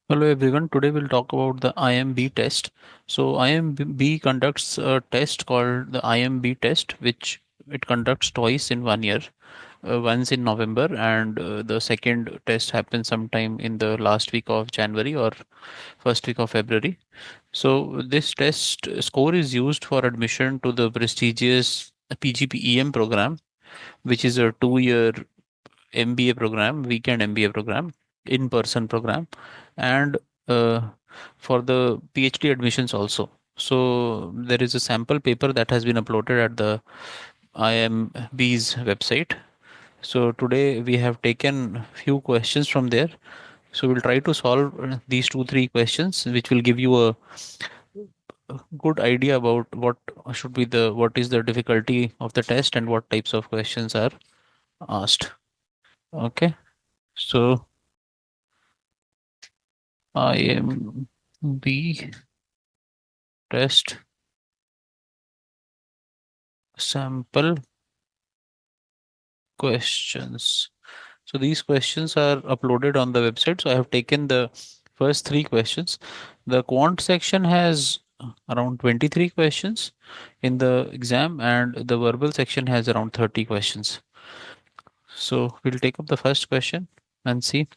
Hello everyone. Today we'll talk about the IIMB test. So IIMB conducts a test called the IIMB test, which it conducts twice in 1 year. Once in November, and the second test happens sometime in the last week of January or first week of February. So this test score is used for admission to the prestigious PGPEM program, which is a 2 year MBA program, weekend MBA program, in-person program, and uh, for the PhD admissions also. So there is a sample paper that has been uploaded at the IIMB's website. So today we have taken few questions from there. So we'll try to solve these two, three questions, which will give you a good idea about what is the difficulty of the test and what types of questions are asked. Okay. So IIMB test sample questions. So these questions are uploaded on the website. So I have taken the first three questions. The quant section has around 23 questions in the exam, and the verbal section has around 30 questions. So we'll take up the first question and see.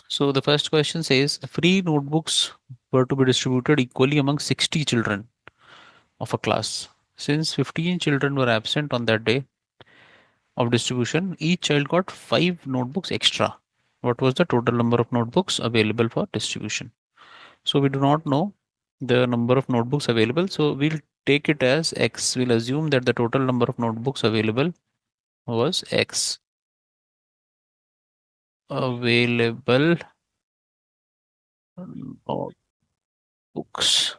So the first question says free notebooks were to be distributed equally among 60 children of a class. Since 15 children were absent on that day of distribution, each child got 5 notebooks extra. What was the total number of notebooks available for distribution? So we do not know the number of notebooks available. So we'll take it as X. We'll assume that the total number of notebooks available was X. Available notebooks.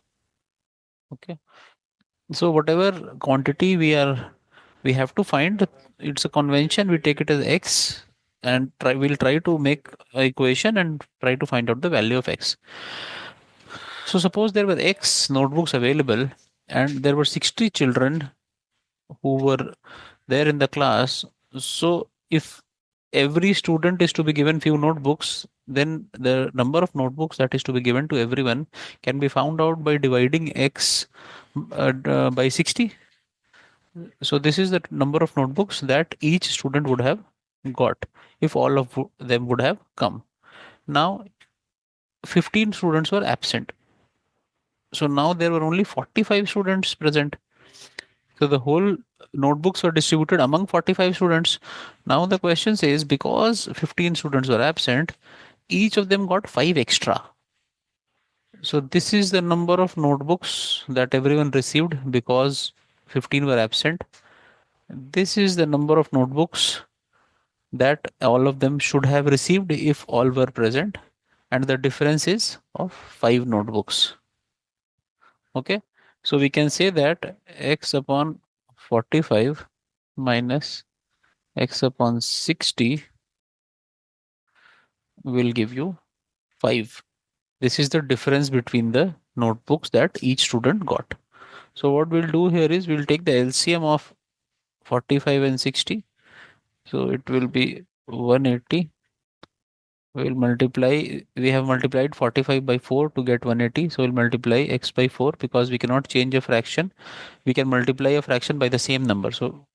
Okay. So whatever quantity we have to find, it's a convention. We take it as X and we'll try to make a equation and try to find out the value of X. So suppose there were X notebooks available and there were 60 children who were there in the class. So if every student is to be given few notebooks, then the number of notebooks that is to be given to everyone can be found out by dividing X by 60. So this is the number of notebooks that each student would have got if all of them would have come. Now 15 students were absent. So now there were only 45 students present. So the whole notebooks were distributed among 45 students. Now the question says because 15 students were absent, each of them got 5 extra. So this is the number of notebooks that everyone received because 15 were absent. This is the number of notebooks that all of them should have received if all were present, and the difference is of 5 notebooks. Okay, so we can say that x upon 45 minus x upon 60 will give you 5. This is the difference between the notebooks that each student got. So what we'll do here is we'll take the LCM of 45 and 60. So it will be 180. We'll multiply, we have multiplied 45 by 4 to get 180. So we'll multiply x by 4 because we cannot change a fraction. We can multiply a fraction by the same number. So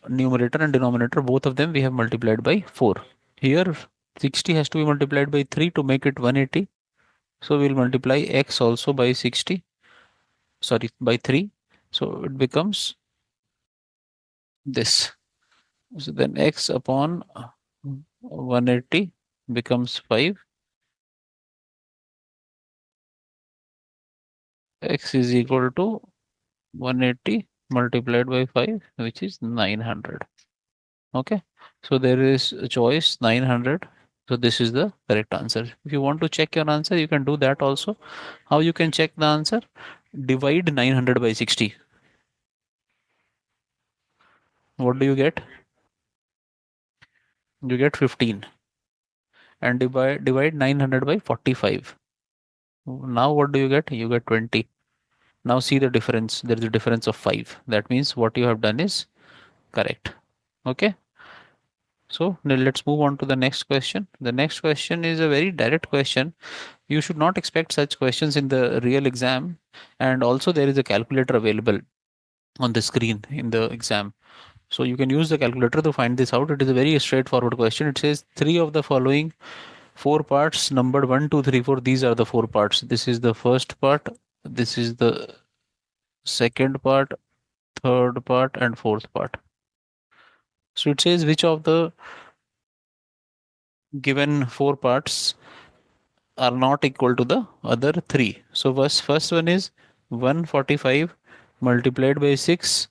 numerator and denominator, both of them we have multiplied by 4. Here 60 has to be multiplied by 3 to make it 180. So we'll multiply x also by 60, sorry, by 3. So it becomes this. So then x upon 180 becomes 5. X is equal to 180 multiplied by 5, which is 900. Okay. So there is a choice 900. So this is the correct answer. If you want to check your answer, you can do that also. How you can check the answer? Divide 900 by 60. What do you get? You get 15. And divide 900 by 45. Now what do you get? You get 20. Now see the difference. There is a difference of 5. That means what you have done is correct. Okay. So now let's move on to the next question. The next question is a very direct question. You should not expect such questions in the real exam. And also there is a calculator available on the screen in the exam. So you can use the calculator to find this out. It is a very straightforward question. It says three of the following four parts numbered 1, 2, 3, 4. These are the four parts. This is the first part. This is the second part, third part, and fourth part. So it says which of the given four parts are not equal to the other three. So first one is 145 multiplied by 6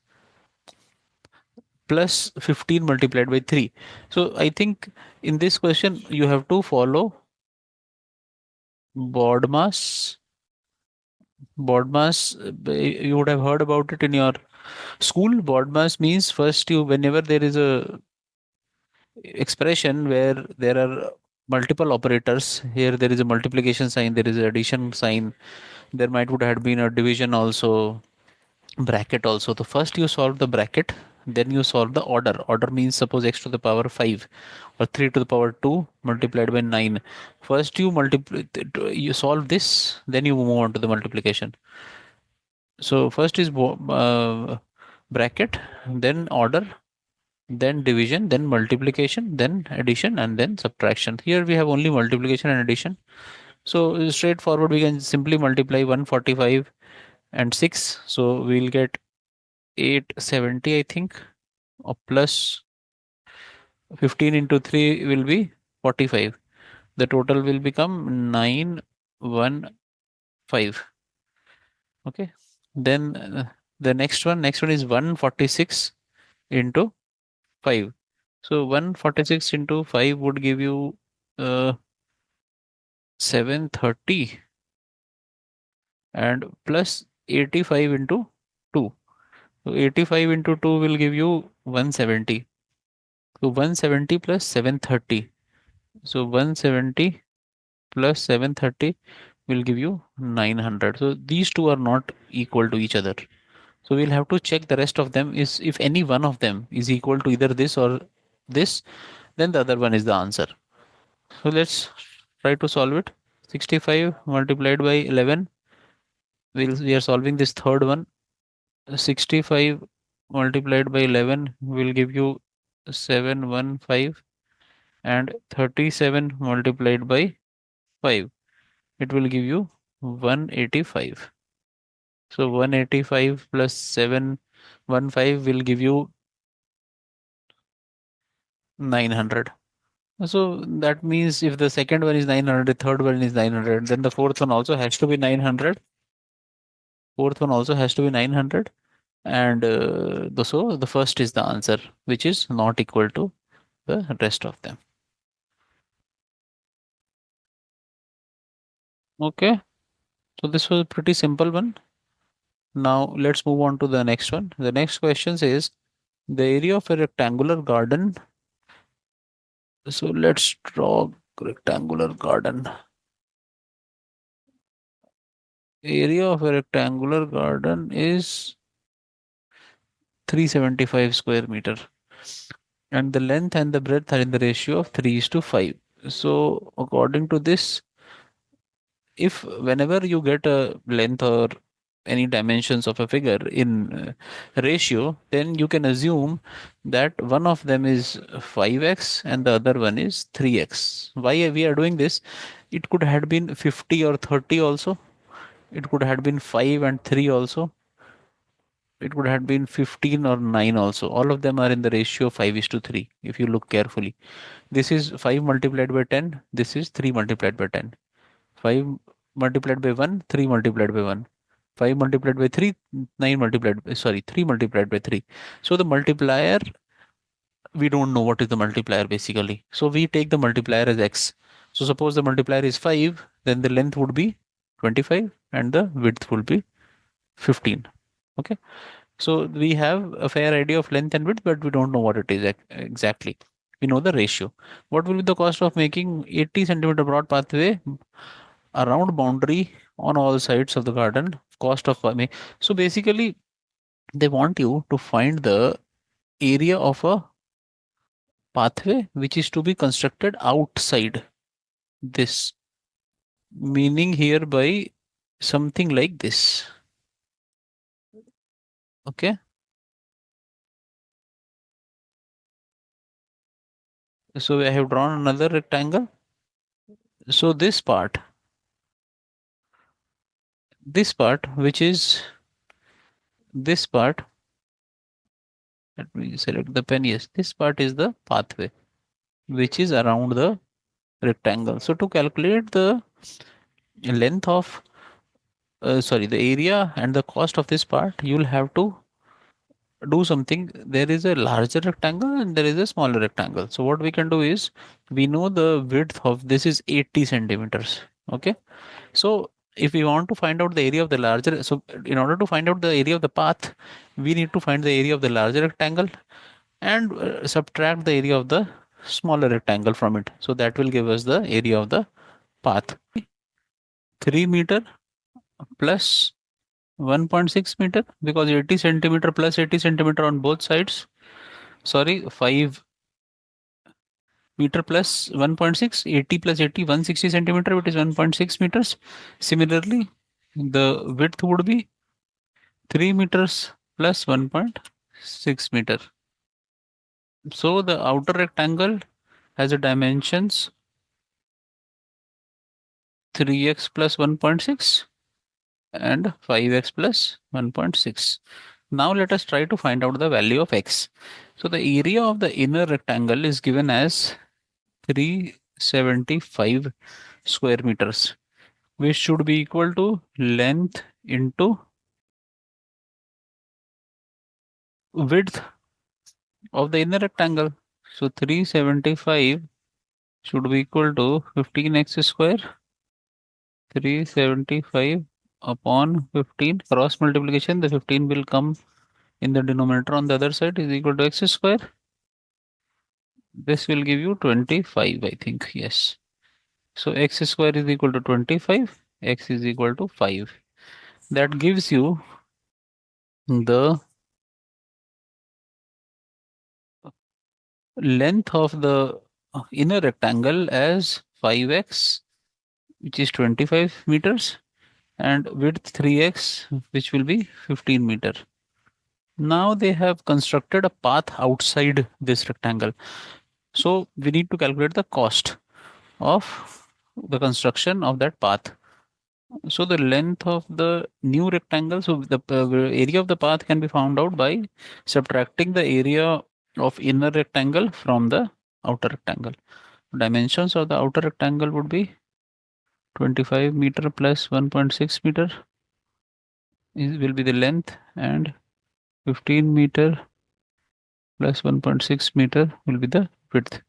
plus 15 multiplied by 3. So I think in this question you have to follow BODMAS. BODMAS, you would have heard about it in your school. BODMAS means first you, whenever there is a expression where there are multiple operators, here there is a multiplication sign, there is an addition sign, there might would have been a division also, bracket also. So first you solve the bracket, then you solve the order means suppose x to the power 5 or 3 to the power 2 multiplied by 9. First you multiply, you solve this, then you move on to the multiplication. So first is bracket, then order, then division, then multiplication, then addition, and then subtraction. Here we have only multiplication and addition. So straightforward, we can simply multiply 145 and 6. So we'll get 870, I think, or plus 15 into 3 will be 45. The total will become 915. Okay. Then the next one is 146 into 5. So 146 into 5 would give you uh, 730 and plus 85 into 2. So 85 into 2 will give you 170. So 170 plus 730. So 170 plus 730 will give you 900. So these two are not equal to each other. So we'll have to check the rest of them is if any one of them is equal to either this or this, then the other one is the answer. So let's try to solve it. 65 multiplied by 11. We are solving this third one. 65 multiplied by 11 will give you 715 and 37 multiplied by 5. It will give you 185. So 185 plus 715 will give you 900. So that means if the second one is 900, the third one is 900, then the fourth one also has to be 900. Fourth one also has to be 900. And so the first is the answer, which is not equal to the rest of them. Okay. So this was a pretty simple one. Now let's move on to the next one. The next question says the area of a rectangular garden. So let's draw rectangular garden. Area of a rectangular garden is 375 square meter. And the length and the breadth are in the ratio of 3 is to 5. So according to this, if whenever you get a length or any dimensions of a figure in ratio, then you can assume that one of them is 5x and the other one is 3x. Why we are doing this? It could have been 50 or 30 also. It could have been 5 and 3 also. It would have been 15 or 9 also. All of them are in the ratio 5 is to 3 if you look carefully. This is 5 multiplied by 10. This is 3 multiplied by 10. 5 multiplied by 1, 3 multiplied by 1. 5 multiplied by 3, 9 multiplied by, sorry, 3 multiplied by 3. So the multiplier, we don't know what is the multiplier basically. So we take the multiplier as x. So suppose the multiplier is 5, then the length would be 25 and the width would be 15. Okay. So we have a fair idea of length and width, but we don't know what it is exactly. We know the ratio. What will be the cost of making 80 centimeter broad pathway around boundary on all sides of the garden? Cost of farming. So basically, they want you to find the area of a pathway which is to be constructed outside this, meaning hereby something like this. Okay. So I have drawn another rectangle. So this part, which is this part, let me select the pen. Yes, this part is the pathway which is around the rectangle. So to calculate the length of, sorry, the area and the cost of this part, you'll have to do something. There is a larger rectangle and there is a smaller rectangle. So what we can do is, we know the width of this is 80 centimeters. Okay. So if we want to find out the area of the larger, so in order to find out the area of the path, we need to find the area of the larger rectangle and subtract the area of the smaller rectangle from it. So that will give us the area of the path. 3 meter plus 1.6 meter, because 80 centimeter plus 80 centimeter on both sides. Sorry, 5 meter plus 1.6, 80 plus 80, 160 centimeter, which is 1.6 meters. Similarly, the width would be 3 meters plus 1.6 meter. So the outer rectangle has a dimensions 3x plus 1.6 and 5x plus 1.6. Now let us try to find out the value of x. So the area of the inner rectangle is given as 375 square meters, which should be equal to length into width of the inner rectangle. So 375 should be equal to 15x square. 375 upon 15, cross multiplication, the 15 will come in the denominator on the other side, is equal to x square. This will give you 25, I think. Yes. So x square is equal to 25, x is equal to 5. That gives you the length of the inner rectangle as 5x, which is 25 meters, and width 3x, which will be 15 meter. Now they have constructed a path outside this rectangle. So we need to calculate the cost of the construction of that path. So the length of the new rectangle, so the area of the path can be found out by subtracting the area of inner rectangle from the outer rectangle. Dimensions of the outer rectangle would be 25 meter plus 1.6 meter will be the length, and 15 meter plus 1.6 meter will be the width.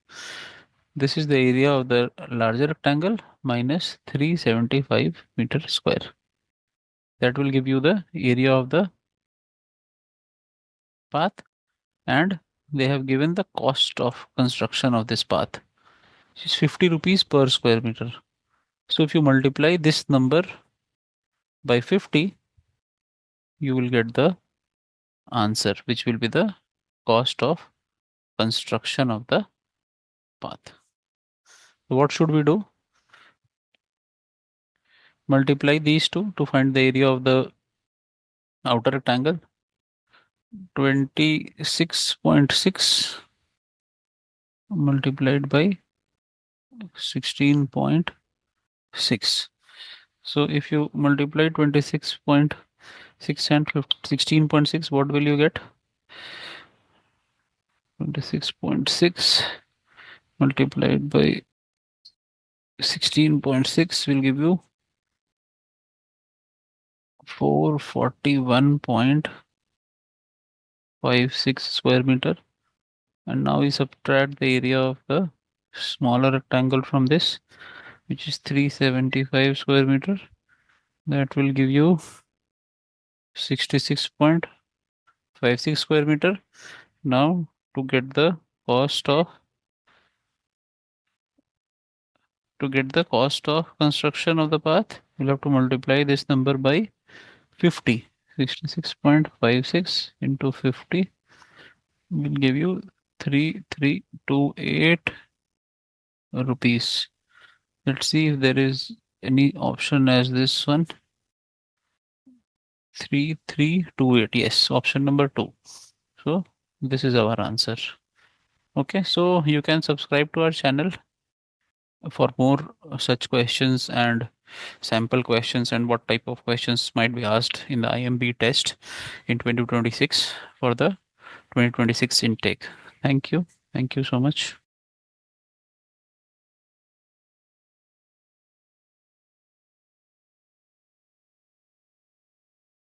This is the area of the larger rectangle minus 375 meter square. That will give you the area of the path, and they have given the cost of construction of this path, which is 50 rupees per square meter. So if you multiply this number by 50, you will get the answer, which will be the cost of construction of the path. So what should we do? Multiply these two to find the area of the outer rectangle. 26.6 multiplied by 16.6. So if you multiply 26.6 and 16.6, what will you get? 26.6 multiplied by 16.6 will give you 441.56 square meter. And now we subtract the area of the smaller rectangle from this, which is 375 square meter. That will give you 66.56 square meter. Now to get the cost of construction of the path, you'll have to multiply this number by 50. 66.56 into 50 will give you 3328 rupees. Let's see if there is any option as this one. 3328. Yes, option number 2. So this is our answer. Okay, so you can subscribe to our channel for more such questions and sample questions and what type of questions might be asked in the IIMB test in 2026 for the 2026 intake. Thank you. Thank you so much.